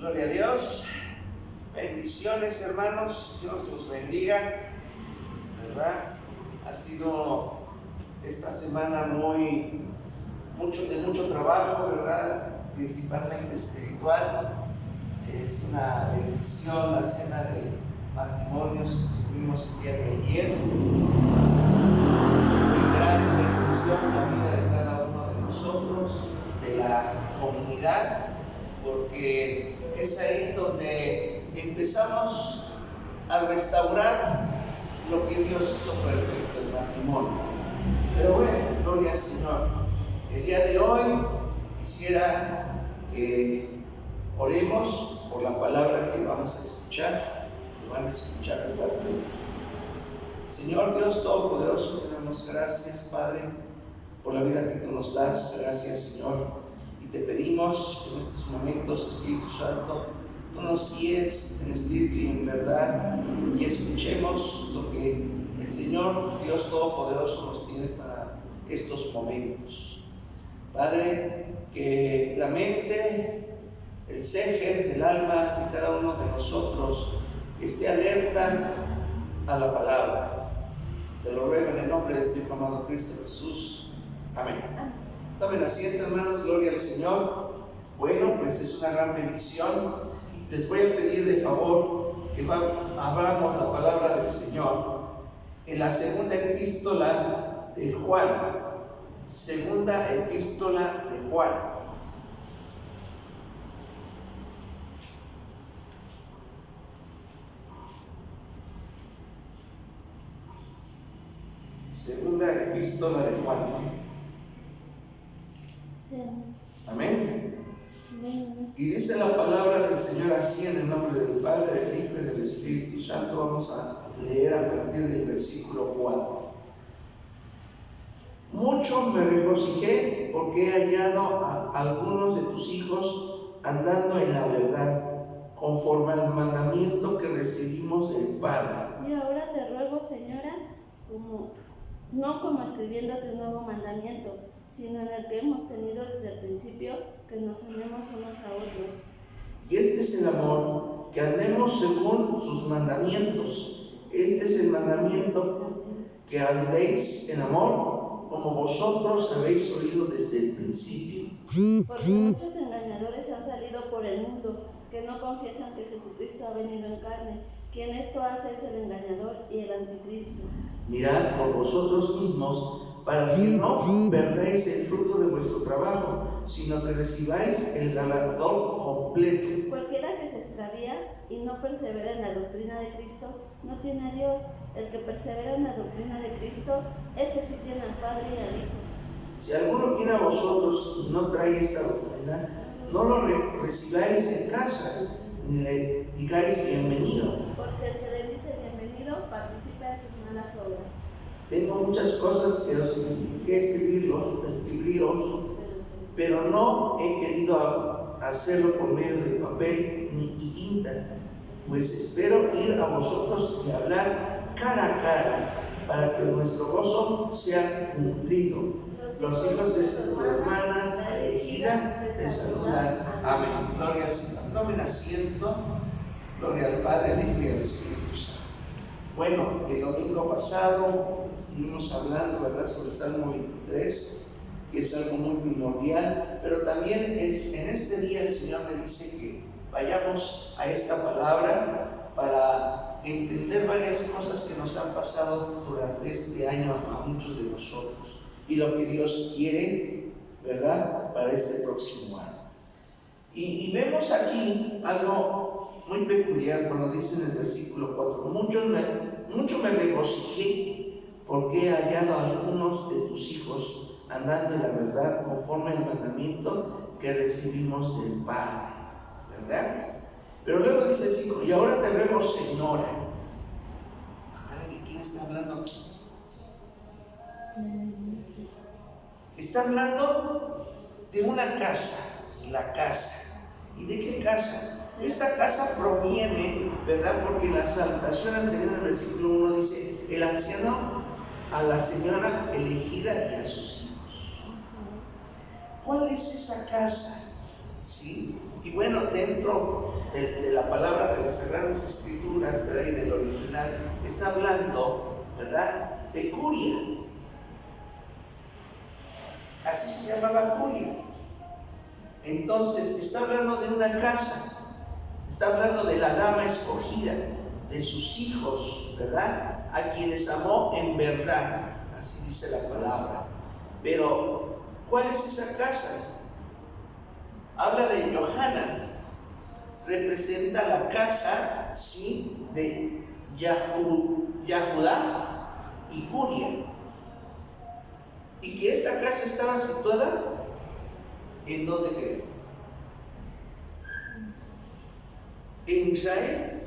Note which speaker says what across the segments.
Speaker 1: Gloria a Dios. Bendiciones, hermanos. Dios los bendiga. ¿Verdad? Ha sido esta semana de mucho trabajo, ¿verdad? Principalmente espiritual. Es una bendición la cena de matrimonios que tuvimos el día de ayer. Una gran bendición en la vida de cada uno de nosotros, de la comunidad, porque es ahí donde empezamos a restaurar lo que Dios hizo perfecto, el matrimonio. Pero bueno, gloria al Señor. El día de hoy quisiera que oremos por la palabra que vamos a escuchar, que van a escuchar de parte del Señor. Señor Dios Todopoderoso, te damos gracias, Padre, por la vida que tú nos das. Gracias, Señor. Y te pedimos que en estos momentos, Espíritu Santo, tú nos guíes en espíritu y en verdad, y escuchemos lo que el Señor Dios Todopoderoso nos tiene para estos momentos. Padre, que la mente, el ser del alma de cada uno de nosotros esté alerta a la palabra. Te lo ruego en el nombre de tu Hijo amado Cristo Jesús. Amén. Tomen asiento, hermanos, gloria al Señor. Bueno, pues es una gran bendición. Les voy a pedir de favor que abramos la palabra del Señor en la segunda epístola de Juan. Segunda epístola de Juan. Segunda epístola de Juan.
Speaker 2: Sí.
Speaker 1: Amén.
Speaker 2: Amén.
Speaker 1: Y dice la palabra del Señor así, en el nombre del Padre, del Hijo y del Espíritu Santo. Vamos a leer a partir del versículo 4. Mucho me regocijé porque he hallado a algunos de tus hijos andando en la verdad, conforme al mandamiento que recibimos del Padre.
Speaker 2: Y ahora te ruego, Señora, no como escribiéndote un nuevo mandamiento, sino en el que hemos tenido desde el principio, que nos amemos unos a otros.
Speaker 1: Y este es el amor, que andemos según sus mandamientos. Este es el mandamiento, que andéis en amor, como vosotros habéis oído desde el principio.
Speaker 2: Porque muchos engañadores han salido por el mundo, que no confiesan que Jesucristo ha venido en carne. Quien esto hace es el engañador y el anticristo.
Speaker 1: Mirad por vosotros mismos, para que no perdáis el fruto de vuestro trabajo, sino que recibáis el galardón completo.
Speaker 2: Cualquiera que se extravía y no persevera en la doctrina de Cristo, no tiene a Dios. El que persevera en la doctrina de Cristo, ese sí tiene al Padre y al Hijo.
Speaker 1: Si alguno viene a vosotros y no trae esta doctrina, no lo recibáis en casa, ni le digáis bienvenido.
Speaker 2: Porque el que le dice bienvenido participa de sus malas obras.
Speaker 1: Tengo muchas cosas que escribiros, pero no he querido hacerlo por medio de papel ni tinta, pues espero ir a vosotros y hablar cara a cara, para que nuestro gozo sea cumplido. Los hijos de tu hermana, la elegida, te saludan. Amén. Gloria al Señor. Tomen asiento. Gloria al Padre, al Hijo y al Espíritu Santo. Bueno, el domingo pasado estuvimos hablando, ¿verdad?, sobre el Salmo 23, que es algo muy primordial, pero también en este día el Señor me dice que vayamos a esta palabra para entender varias cosas que nos han pasado durante este año a muchos de nosotros y lo que Dios quiere, ¿verdad?, para este próximo año. Y vemos aquí algo muy peculiar cuando dice en el versículo 4: mucho me regocijé porque he hallado a algunos de tus hijos andando en la verdad, conforme al mandamiento que recibimos del Padre, ¿verdad? Pero luego dice el 5: y ahora te vemos, Señora. ¿De quién está hablando aquí? Está hablando de una casa, la casa. ¿Y de qué casa? Esta casa proviene, ¿verdad? Porque la salutación anterior en el versículo 1 dice: el anciano a la señora elegida y a sus hijos. ¿Cuál es esa casa? ¿Sí? Y bueno, dentro de la palabra de las Sagradas Escrituras, ¿verdad? Y del original, está hablando, ¿verdad?, de Curia. Así se llamaba Curia. Entonces, está hablando de una casa, está hablando de la dama escogida, de sus hijos, ¿verdad?, a quienes amó en verdad, así dice la palabra. Pero, ¿cuál es esa casa? Habla de Johanan, representa la casa, ¿sí?, de Yahudá y Curia, y que esta casa estaba situada ¿en dónde creen? En Israel.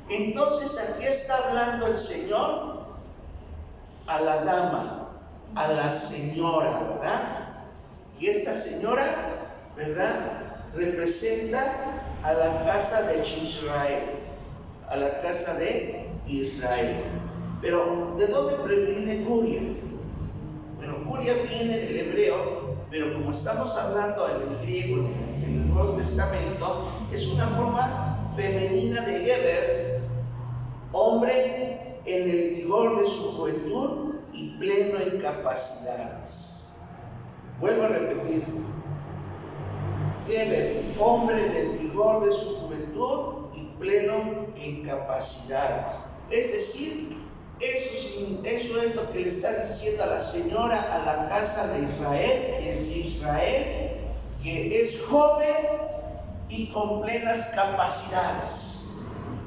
Speaker 1: Entonces aquí está hablando el Señor a la dama, a la señora, ¿verdad? Y esta señora, ¿verdad?, representa a la casa de Israel, a la casa de Israel. Pero, ¿de dónde proviene Curia? Bueno, Curia viene del hebreo, pero como estamos hablando en el griego, en el Nuevo Testamento, es una forma femenina de Geber, hombre en el vigor de su juventud y pleno en capacidades. Vuelvo a repetir. Geber, hombre en el vigor de su juventud y pleno en capacidades. Es decir, eso es lo que le está diciendo a la señora, a la casa de Israel, que es joven y con plenas capacidades.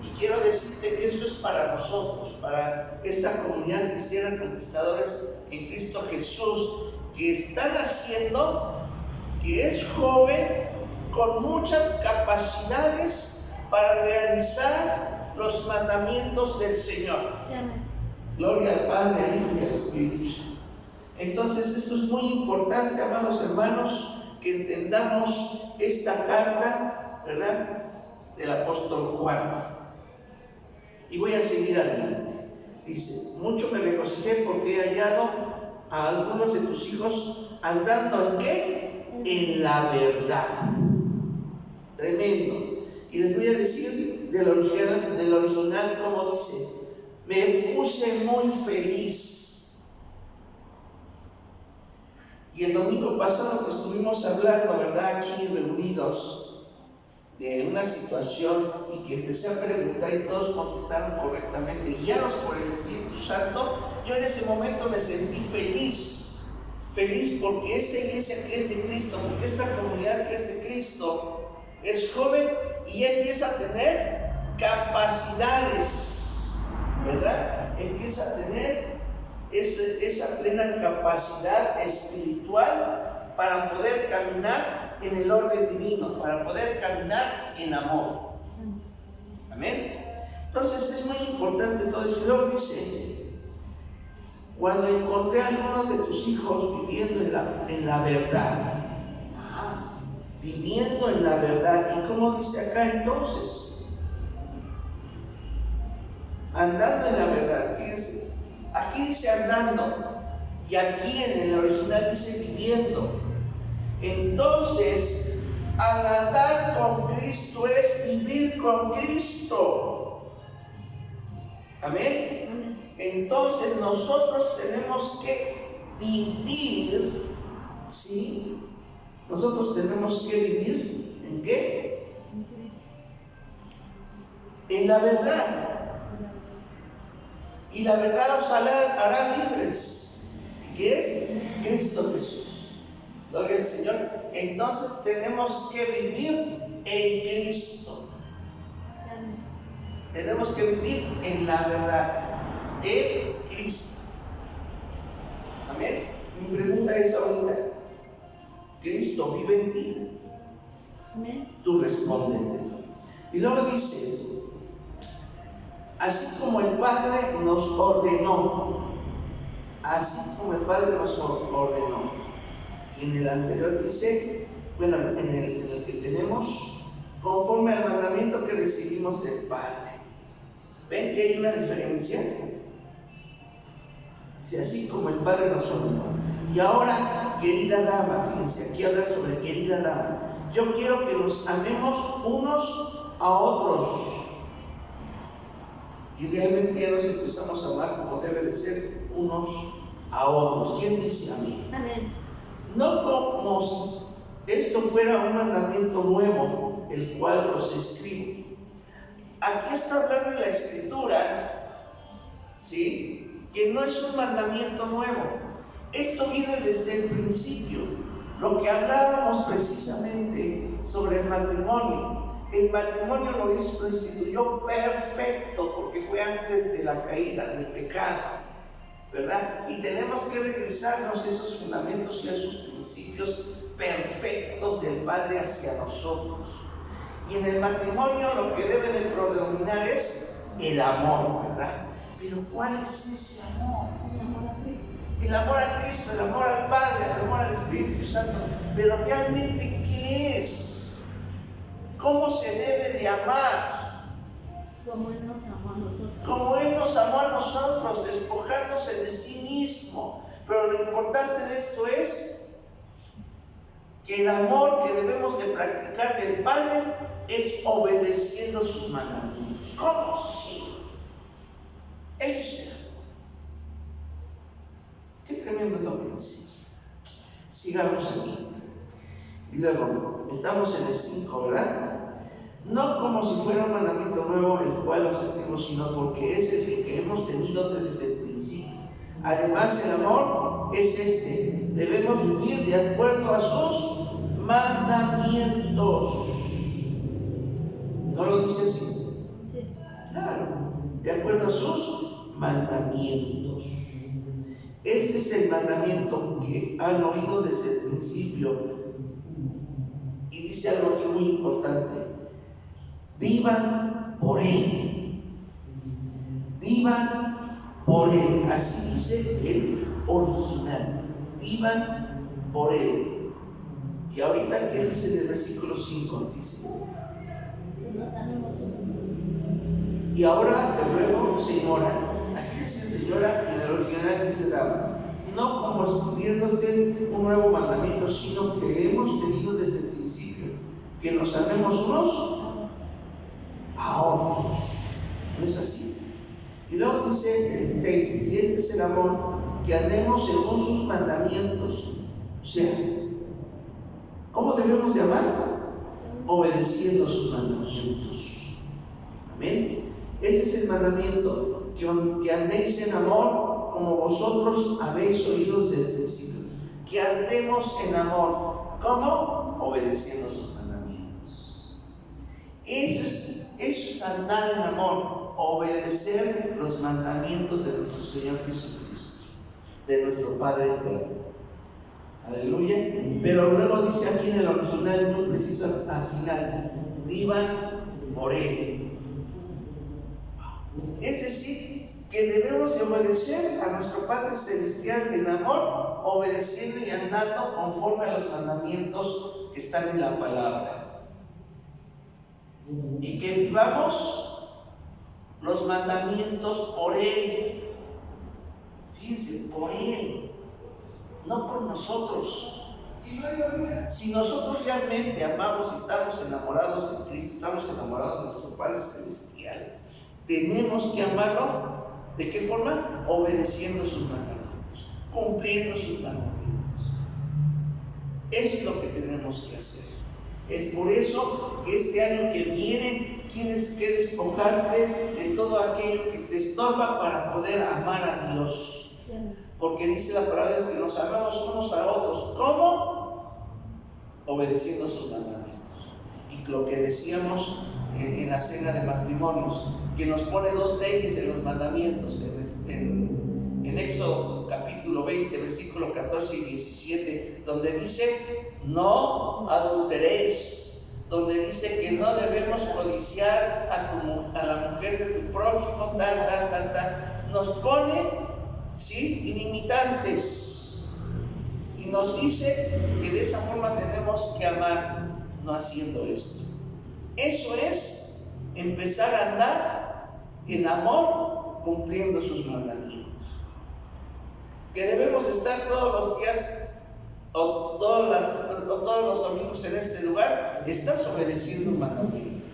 Speaker 1: Y quiero decirte que esto es para nosotros, para esta comunidad cristiana, conquistadores en Cristo Jesús, que están haciendo, que es joven con muchas capacidades para realizar los mandamientos del Señor.
Speaker 2: Amén.
Speaker 1: Gloria al Padre, al Hijo y al Espíritu Santo. Entonces, esto es muy importante, amados hermanos, que entendamos esta carta, ¿verdad?, del apóstol Juan. Y voy a seguir adelante. Dice: mucho me regocijé porque he hallado a algunos de tus hijos andando ¿en qué? En la verdad. Tremendo. Y les voy a decir del original como dice: me puse muy feliz. Y el domingo pasado que estuvimos hablando, ¿verdad?, aquí reunidos, de una situación, y que empecé a preguntar y todos contestaron correctamente, guiados por el Espíritu Santo, yo en ese momento me sentí feliz porque esta iglesia que es de Cristo, porque esta comunidad que es de Cristo, es joven y empieza a tener capacidades, ¿verdad? Empieza a tener esa plena capacidad espiritual para poder caminar en el orden divino, para poder caminar en amor. Amén. Entonces es muy importante todo eso. Y luego dice: cuando encontré a algunos de tus hijos viviendo en la verdad. Viviendo en la verdad. ¿Y cómo dice acá entonces? Andando en la verdad. Fíjense, aquí dice andando, y aquí en el original dice viviendo. Entonces, al andar con Cristo es vivir con Cristo. Amén. Entonces nosotros tenemos que vivir, ¿sí? Nosotros tenemos que vivir ¿en qué? En la verdad. Y la verdad os hará libres, que es Cristo Jesús. Gloria al Señor. Entonces tenemos que vivir en Cristo. Tenemos que vivir en la verdad, en Cristo. Amén. Mi pregunta es ahorita: ¿Cristo vive en ti?
Speaker 2: Amén.
Speaker 1: Tú respóndete. Y luego dice: así como el Padre nos ordenó, así como el Padre nos ordenó. Y en el anterior dice, bueno, en el que tenemos, conforme al mandamiento que recibimos del Padre. ¿Ven que hay una diferencia? Dice: así como el Padre nos ordenó. Y ahora, querida dama, fíjense, aquí habla sobre querida dama. yo quiero que nos amemos unos a otros. Y realmente ya nos empezamos a amar como debe de ser unos a otros. ¿Quién dice amén?
Speaker 2: Amén.
Speaker 1: No como si esto fuera un mandamiento nuevo, el cual os escribo. Aquí está hablando en la Escritura, ¿sí? Que no es un mandamiento nuevo. Esto viene desde el principio. Lo que hablábamos precisamente sobre el matrimonio. El matrimonio lo instituyó perfecto porque fue antes de la caída, del pecado, ¿verdad? Y tenemos que regresarnos a esos fundamentos y a esos principios perfectos del Padre hacia nosotros. Y en el matrimonio lo que debe de predominar es el amor, ¿verdad? Pero ¿cuál es ese amor?
Speaker 2: El amor a Cristo.
Speaker 1: El amor a Cristo, el amor al Padre, el amor al Espíritu Santo. Pero realmente, ¿qué es? ¿Cómo se debe de amar?
Speaker 2: Como Él nos amó a nosotros.
Speaker 1: Como Él nos amó a nosotros, despojándose de sí mismo. Pero lo importante de esto es que el amor que debemos de practicar del Padre es obedeciendo sus mandamientos. ¿Cómo? Sí. Ese es el amor. Qué tremendo es lo que dice. Sigamos aquí. Y luego, estamos en el 5, ¿verdad? No como si fuera un mandamiento nuevo, el cual os escribo, sino porque es el que hemos tenido desde el principio. Además, el amor es este: debemos vivir de acuerdo a sus mandamientos. ¿No lo dice así?
Speaker 2: Sí.
Speaker 1: Claro, de acuerdo a sus mandamientos. Este es el mandamiento que han oído desde el principio. Y dice algo aquí muy importante: vivan por Él. Vivan por Él. Así dice el original. Vivan por Él. Y ahorita, ¿qué dice en el versículo 5? Dice:
Speaker 2: Nos amemos unos a otros.
Speaker 1: y ahora te ruego, señora. Aquí dice señora, y en el original dice dama. No como escribiéndote un nuevo mandamiento, sino que hemos tenido desde el principio, que nos amemos unos a otros. ¿No es así? Y luego dice el 6: y este es el amor, que andemos según sus mandamientos. O sea, ¿cómo debemos de amar? Obedeciendo sus mandamientos. Amén. Este es el mandamiento, que andéis en amor como vosotros habéis oído desde el principio. Que andemos en amor. ¿Cómo? Obedeciendo sus mandamientos. Eso es andar en amor, obedecer los mandamientos de nuestro Señor Jesucristo, de nuestro Padre eterno. Aleluya. Pero luego dice aquí en el original, muy preciso al final: vivan por Él. Es decir, que debemos de obedecer a nuestro Padre Celestial en amor, obedeciendo y andando conforme a los mandamientos que están en la palabra. Y que vivamos los mandamientos por Él. Fíjense, por Él, no por nosotros. Si nosotros realmente amamos y estamos enamorados de Cristo, estamos enamorados de nuestro Padre Celestial, tenemos que amarlo. ¿De qué forma? Obedeciendo sus mandamientos, cumpliendo sus mandamientos. Eso es lo que tenemos que hacer. Es por eso que este año que viene tienes que despojarte de todo aquello que te estorba para poder amar a Dios. Porque dice la palabra que nos amamos unos a otros. ¿Cómo? Obedeciendo sus mandamientos. Y lo que decíamos en la cena de matrimonios, que nos pone dos leyes en los mandamientos, en Éxodo capítulo 20, versículo 14 y 17, donde dice: no adulteréis, donde dice que no debemos codiciar a la mujer de tu prójimo, nos pone, ¿sí?, limitantes, y nos dice que de esa forma tenemos que amar, no haciendo esto. Eso es empezar a andar en amor, cumpliendo sus mandamientos. Que debemos estar todos los días, o todas todos los domingos en este lugar, estás obedeciendo un mandamiento.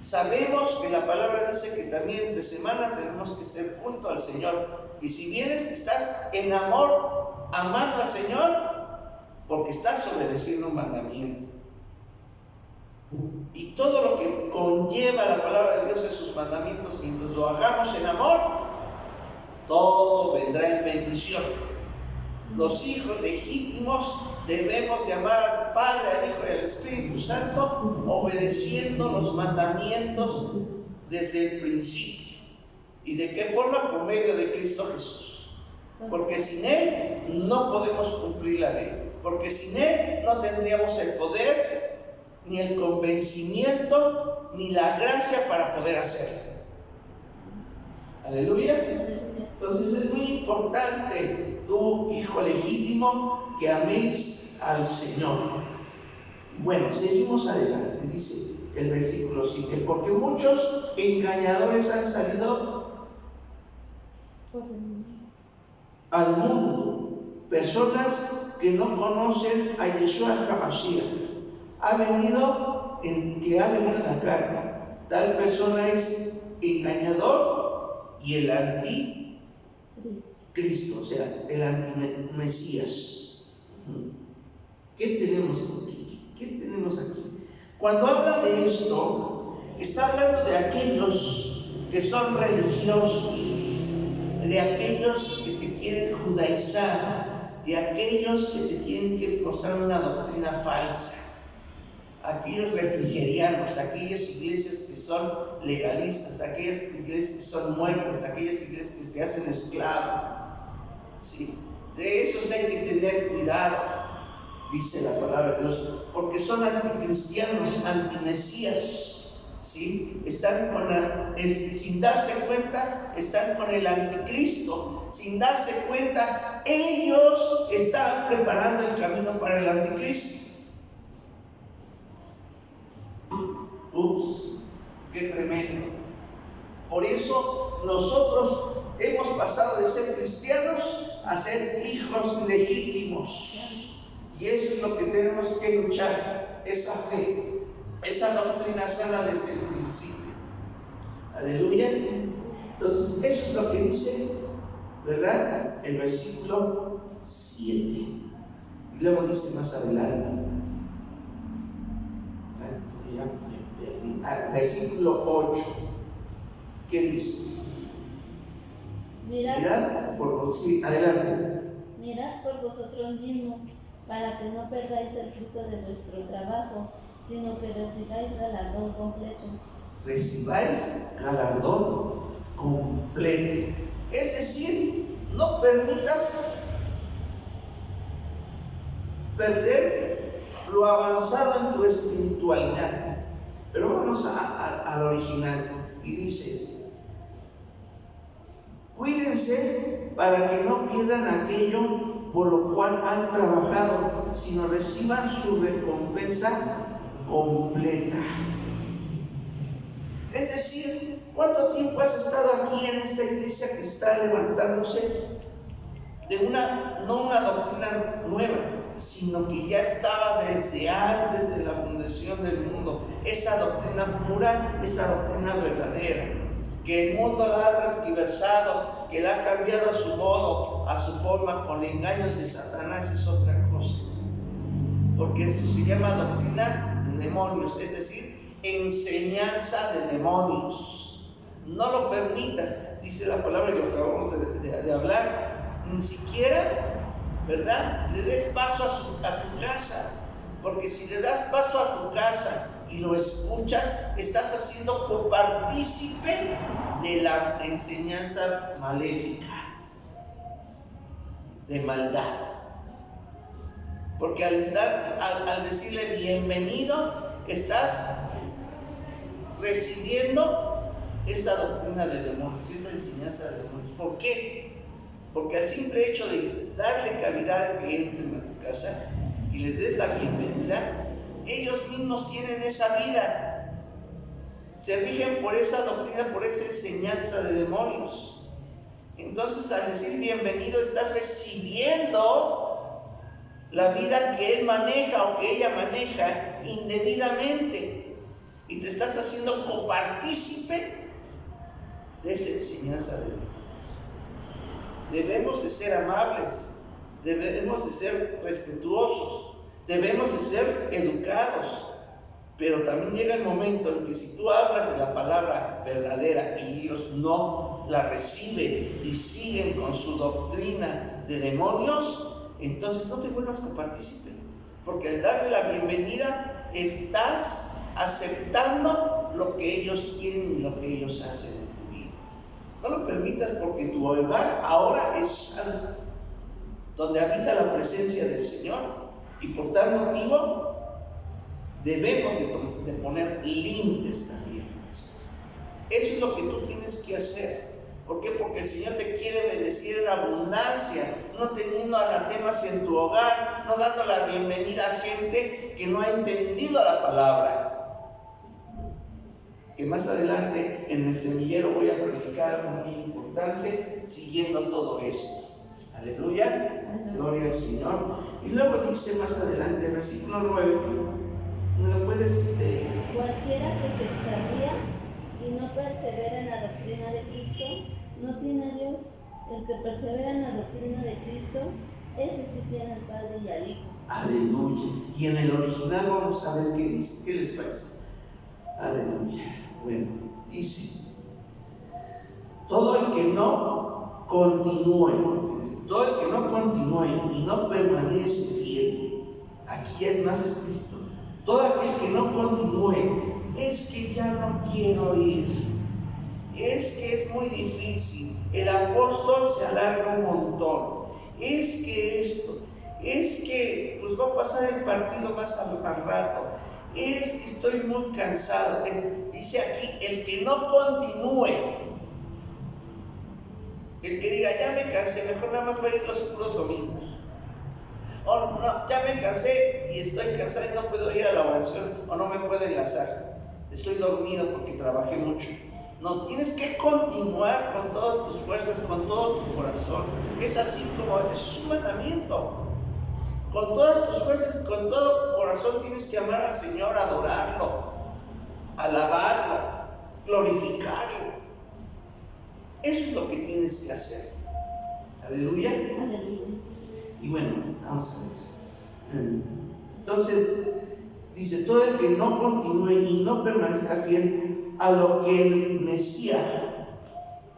Speaker 1: Sabemos que la palabra dice que también entre semana tenemos que ser culto al Señor. Y si vienes, estás en amor, amando al Señor, porque estás obedeciendo un mandamiento. Y todo lo que conlleva la palabra de Dios en sus mandamientos, mientras lo hagamos en amor, todo vendrá en bendición. Los hijos legítimos debemos de amar al Padre, al Hijo y al Espíritu Santo, obedeciendo los mandamientos desde el principio. ¿Y de qué forma? Por medio de Cristo Jesús. Porque sin Él no podemos cumplir la ley. Porque sin Él no tendríamos el poder, ni el convencimiento, ni la gracia para poder hacerlo. Aleluya. Entonces es muy importante, tú, hijo legítimo, que améis al Señor. Bueno, seguimos adelante. Dice el versículo 5: porque muchos engañadores han salido al mundo, personas que no conocen a Yeshua HaMashiach. Que ha venido en la carne. Tal persona es engañador y el anticristo, o sea, el antimesías. ¿Qué tenemos aquí? ¿Qué tenemos aquí? Cuando habla de esto, está hablando de aquellos que son religiosos, de aquellos que te quieren judaizar, de aquellos que te tienen que mostrar una doctrina falsa. Aquellos refrigerianos, aquellas iglesias que son legalistas, aquellas iglesias que son muertas, aquellas iglesias que te hacen esclavo. ¿Sí? De esos hay que tener cuidado, dice la palabra de Dios, porque son anticristianos, antimesías. ¿Sí? Están sin darse cuenta, están con el anticristo. Sin darse cuenta, ellos están preparando el camino para el anticristo. Ups, qué tremendo. Por eso nosotros hemos pasado de ser cristianos a ser hijos legítimos. Y eso es lo que tenemos que luchar, esa fe, esa doctrina sana desde el principio. Aleluya. Entonces, eso es lo que dice, ¿verdad? El versículo 7. Y luego dice más adelante. Versículo 8. ¿Qué dice? Mirad
Speaker 2: por vosotros mismos, para que no perdáis el fruto de vuestro trabajo, sino que recibáis galardón completo.
Speaker 1: Recibáis galardón completo. Es decir, no permitas perder lo avanzado en tu espiritualidad. Pero vamos al original. Y dice: cuídense para que no pierdan aquello por lo cual han trabajado, sino reciban su recompensa completa. Es decir, ¿cuánto tiempo has estado aquí en esta iglesia que está levantándose de no una doctrina nueva, sino que ya estaba desde antes de la fundación del mundo? Esa doctrina pura, esa doctrina verdadera, que el mundo la ha transgiversado, que la ha cambiado a su modo, a su forma, con engaños de Satanás, es otra cosa. Porque eso se llama doctrina de demonios, es decir, enseñanza de demonios. No lo permitas, dice la palabra que acabamos de hablar, ni siquiera, ¿verdad?, le des paso a tu casa. Porque si le das paso a tu casa y lo escuchas, estás haciendo copartícipe de la enseñanza maléfica, de maldad. Porque al decirle bienvenido, estás recibiendo esa doctrina de demonios, esa enseñanza de demonios. ¿Por qué? Porque al simple hecho de darle cavidad a que entren a tu casa y les des la bienvenida, ellos mismos tienen esa vida, se rigen por esa doctrina, por esa enseñanza de demonios. Entonces, al decir bienvenido, estás recibiendo la vida que él maneja o que ella maneja indebidamente y te estás haciendo copartícipe de esa enseñanza de Dios. Debemos de ser amables, debemos de ser respetuosos, debemos de ser educados, pero también llega el momento en que si tú hablas de la palabra verdadera y ellos no la reciben y siguen con su doctrina de demonios, entonces no te vuelvas copartícipe, porque al darle la bienvenida estás aceptando lo que ellos quieren y lo que ellos hacen en tu vida. No lo permitas, porque tu hogar ahora es santo, donde habita la presencia del Señor, y por tal motivo debemos de poner límites también. Eso es lo que tú tienes que hacer. ¿Por qué? Porque el Señor te quiere bendecir en abundancia, no teniendo anatemas en tu hogar, no dando la bienvenida a gente que no ha entendido la palabra. Que más adelante en el semillero voy a predicar algo muy importante siguiendo todo esto. Aleluya, gloria al Señor. Y luego dice más adelante, versículo 9, ¿me lo puedes
Speaker 2: Cualquiera que se extravía y no persevera en la doctrina de Cristo, no tiene a Dios. El que persevera en la doctrina de Cristo, ese sí tiene al Padre y al Hijo.
Speaker 1: Aleluya. Y en el original vamos a ver qué dice. ¿Qué les parece? Aleluya. Bueno, dice: todo el que no continúe, todo el que no continúe y no permanece fiel, aquí ya es más explícito. Todo aquel que no continúe, es que ya no quiero ir, es que es muy difícil, el apóstol se alarga un montón, es que esto, es que pues va a pasar el partido más al rato, es que estoy muy cansado. Dice aquí, el que no continúe, el que diga, ya me cansé, mejor nada más voy a ir los puros domingos. O no, ya me cansé y estoy cansado y no puedo ir a la oración, o no me puedo enlazar, estoy dormido porque trabajé mucho. No, tienes que continuar con todas tus fuerzas, con todo tu corazón. Es así como es un mandamiento. Con todas tus fuerzas, con todo tu corazón tienes que amar al Señor, adorarlo, alabarlo, glorificarlo. Eso es lo que tienes que hacer. Aleluya. Y bueno, vamos a ver. Entonces, dice, todo el que no continúe y no permanezca fiel a lo que el Mesías,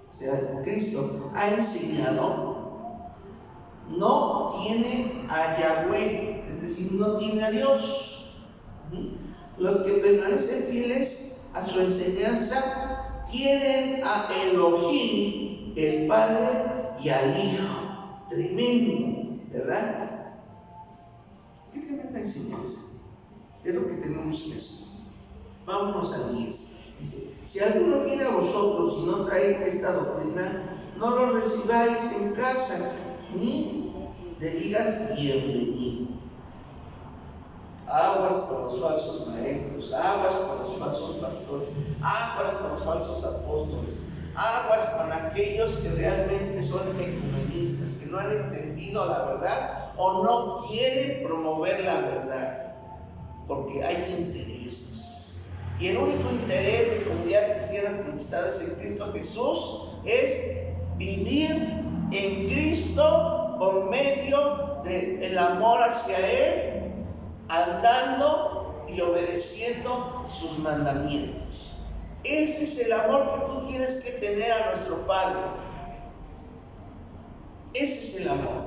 Speaker 1: o sea, Cristo, ha enseñado, no tiene a Yahweh, es decir, no tiene a Dios. Los que permanecen fieles a su enseñanza tienen a Elohim, el Padre, y al Hijo. Tremendo, ¿verdad? Qué tremenda enseñanza. Es lo que tenemos que hacer. Vámonos al 10. Dice: si alguno viene a vosotros y no trae esta doctrina, no lo recibáis en casa, ni le digas bienvenido. Aguas con los falsos maestros, aguas con los falsos pastores, aguas con los falsos apóstoles, aguas con aquellos que realmente son ecumenistas, que no han entendido la verdad o no quieren promover la verdad, porque hay intereses. Y el único interés de comunidad cristiana conquistadas en Cristo Jesús es vivir en Cristo por medio del amor hacia Él, andando y obedeciendo sus mandamientos. Ese es el amor que tú tienes que tener a nuestro Padre. Ese es el amor.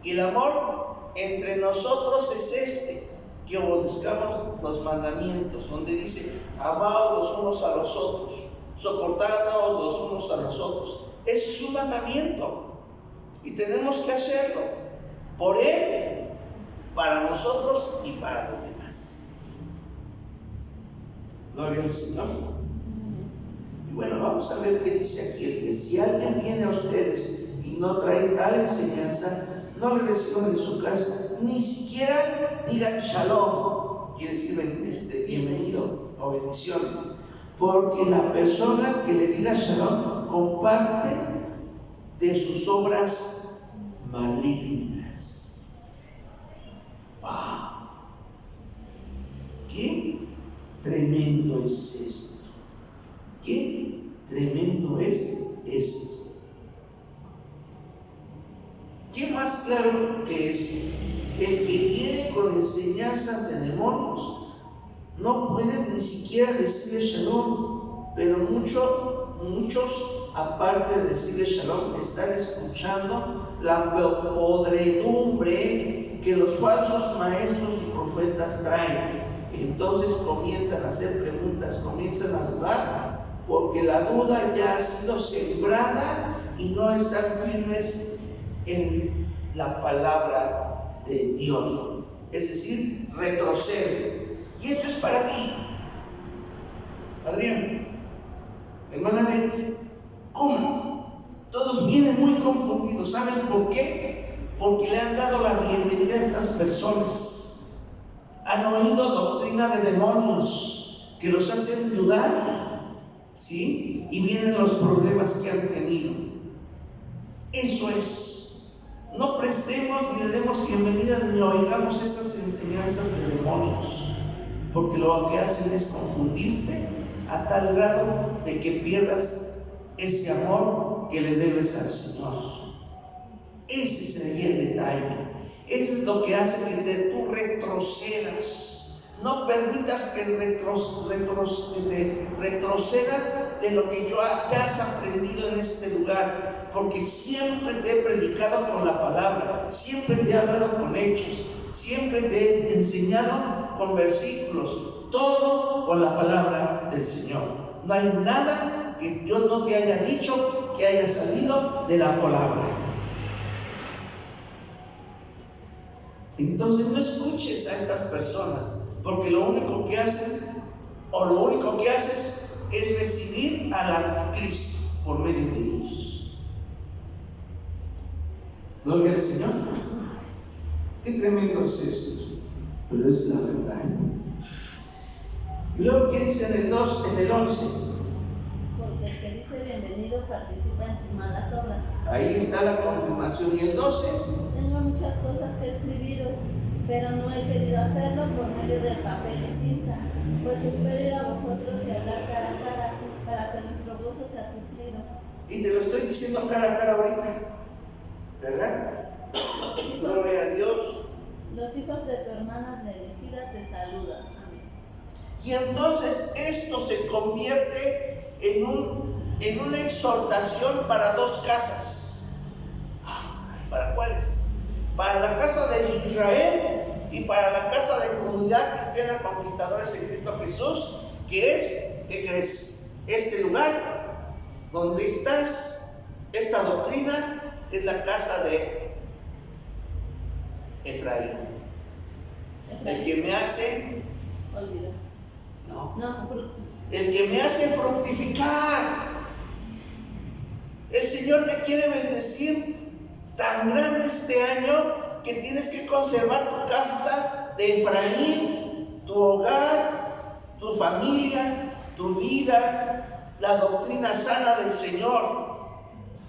Speaker 1: Y el amor entre nosotros es que obedezcamos los mandamientos, donde dice: amaos los unos a los otros, soportaos los unos a los otros. Ese es un mandamiento y tenemos que hacerlo por Él, para nosotros y para los demás. Gloria al Señor. Y bueno, vamos a ver qué dice aquí el 10. Si alguien viene a ustedes y no trae tal enseñanza, no le reciban en su casa, ni siquiera digan shalom, quiere decir bienvenido o bendiciones, porque la persona que le diga shalom comparte de sus obras malignas. tremendo es esto? ¿Qué tremendo es esto? ¿Qué más claro que esto? El que viene con enseñanzas de demonios no puedes ni siquiera decirle shalom, pero muchos, aparte de decirle shalom, están escuchando la podredumbre que los falsos maestros y profetas traen. Entonces comienzan a hacer preguntas, comienzan a dudar, porque la duda ya ha sido sembrada y no están firmes en la palabra de Dios. Es decir, retroceden. Y esto es para ti, Adrián, hermana Leti. ¿Cómo? Todos vienen muy confundidos. ¿Saben por qué? Porque le han dado la bienvenida a estas personas. Han oído doctrina de demonios que los hacen dudar, ¿sí? Y vienen los problemas que han tenido. Eso es. No prestemos ni le demos bienvenida ni oigamos esas enseñanzas de demonios, porque lo que hacen es confundirte a tal grado de que pierdas ese amor que le debes al Señor. Ese sería el detalle. Eso es lo que hace que tú retrocedas. No permitas que retrocedan de lo que ya has aprendido en este lugar, porque siempre te he predicado con la palabra, siempre te he hablado con hechos, siempre te he enseñado con versículos, todo con la palabra del Señor. No hay nada que yo no te haya dicho que haya salido de la palabra. Entonces no escuches a estas personas, porque lo único que hacen, o lo único que haces, es recibir al anticristo por medio de ellos. Gloria al Señor. Qué tremendo es esto, pero es la verdad. Y luego, ¿qué dice en el 11?
Speaker 2: Porque el que dice bienvenido participa en sus malas obras.
Speaker 1: Ahí está la confirmación. ¿Y el 12?
Speaker 2: Tengo muchas cosas que escribiros, pero no he querido hacerlo por medio del papel y tinta, pues espero ir a vosotros y hablar cara a cara, para que nuestro gozo sea cumplido.
Speaker 1: Y te lo estoy diciendo cara a cara ahorita, ¿verdad? Gloria a Dios.
Speaker 2: Los hijos de tu hermana la elegida te saludan. Amén.
Speaker 1: Y entonces esto se convierte en una exhortación para dos casas. ¿Para cuáles? Para la casa de Israel y para la casa de comunidad cristiana conquistadores en Cristo Jesús, que es, ¿qué crees? Este lugar donde estás, esta doctrina es la casa de Efraín. El que me hace
Speaker 2: olvidar.
Speaker 1: No.
Speaker 2: No,
Speaker 1: El que me hace fructificar. El Señor te quiere bendecir tan grande este año que tienes que conservar tu casa de Efraín, tu hogar, tu familia, tu vida, la doctrina sana del Señor,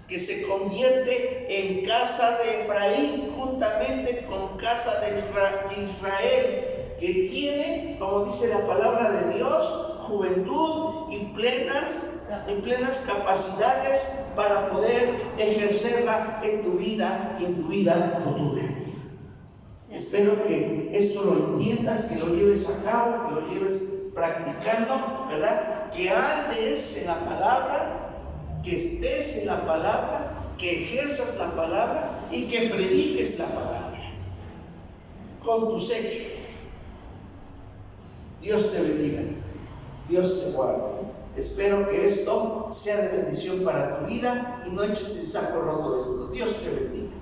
Speaker 1: que se convierte en casa de Efraín juntamente con casa de Israel, que tiene, como dice la palabra de Dios, juventud y plenas capacidades para poder ejercerla en tu vida y en tu vida futura. Espero que esto lo entiendas, que lo lleves a cabo, que lo lleves practicando, ¿verdad? Que andes en la palabra, que estés en la palabra, que ejerzas la palabra y que prediques la palabra con tus hechos. Dios te bendiga, Dios te guarde. Espero que esto sea de bendición para tu vida y no eches en saco roto esto. Dios te bendiga.